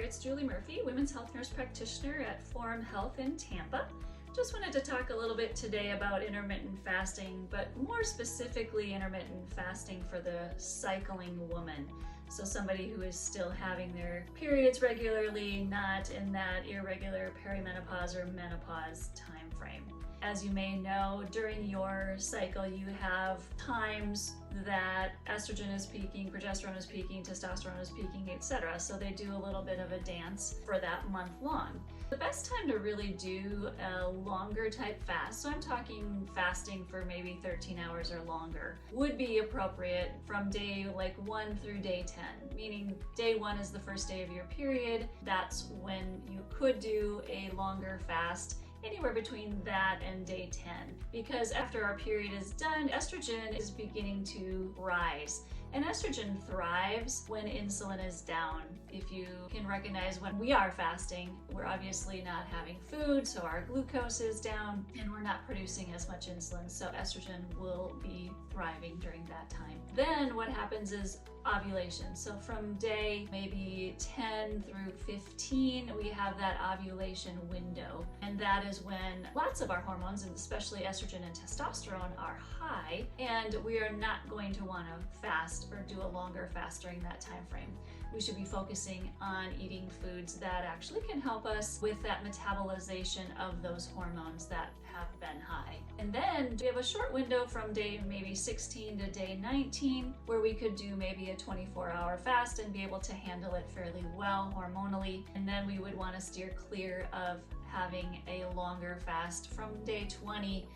It's Julie Murphy, Women's Health Nurse Practitioner at Forum Health in Tampa. Just wanted to talk a little bit today about intermittent fasting, but more specifically intermittent fasting for the cycling woman. So somebody who is still having their periods regularly, not in that irregular perimenopause or menopause time frame. As you may know, during your cycle you have times that estrogen is peaking, progesterone is peaking, testosterone is peaking, etc. So they do a little bit of a dance for that month long. The best time to really do a longer type fast, so I'm talking fasting for maybe 13 hours or longer, would be appropriate from day 1 through day 10, meaning day 1 is the first day of your period. That's when you could do a longer fast, anywhere between that and day 10, because after our period is done, estrogen is beginning to rise. And estrogen thrives when insulin is down. If you can recognize when we are fasting, we're obviously not having food, so our glucose is down and we're not producing as much insulin, so estrogen will be thriving during that time. Then what happens is ovulation. So from day maybe 10 through 15, we have that ovulation window. And that is when lots of our hormones, and especially estrogen and testosterone, are high, and we are not going to want to fast or do a longer fast during that time frame. We should be focusing on eating foods that actually can help us with that metabolization of those hormones that have been high. And then we have a short window from day maybe 16 to day 19 where we could do maybe a 24-hour fast and be able to handle it fairly well hormonally. And then we would want to steer clear of having a longer fast from day 20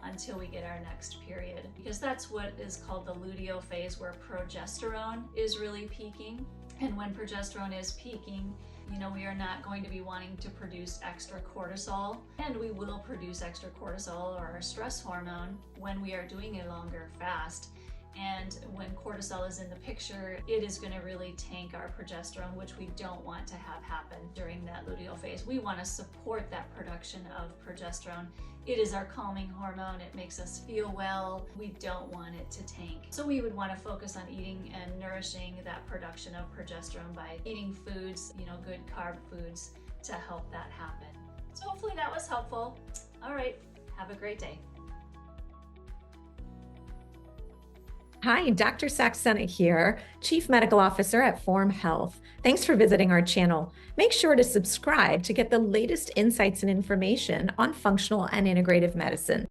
until we get our next period, because that's what is called the luteal phase, where progesterone is really peaking. And when progesterone is peaking, we are not going to be wanting to produce extra cortisol, and we will produce extra cortisol, or our stress hormone, when we are doing a longer fast. And when cortisol is in the picture, it is going to really tank our progesterone, which we don't want to have happen during that luteal phase. We want to support that production of progesterone. It is our calming hormone. It makes us feel well. We don't want it to tank. So we would want to focus on eating and nourishing that production of progesterone by eating foods, good carb foods, to help that happen. So hopefully that was helpful. All right, have a great day. Hi, Dr. Saxena here, Chief Medical Officer at Forum Health. Thanks for visiting our channel. Make sure to subscribe to get the latest insights and information on functional and integrative medicine.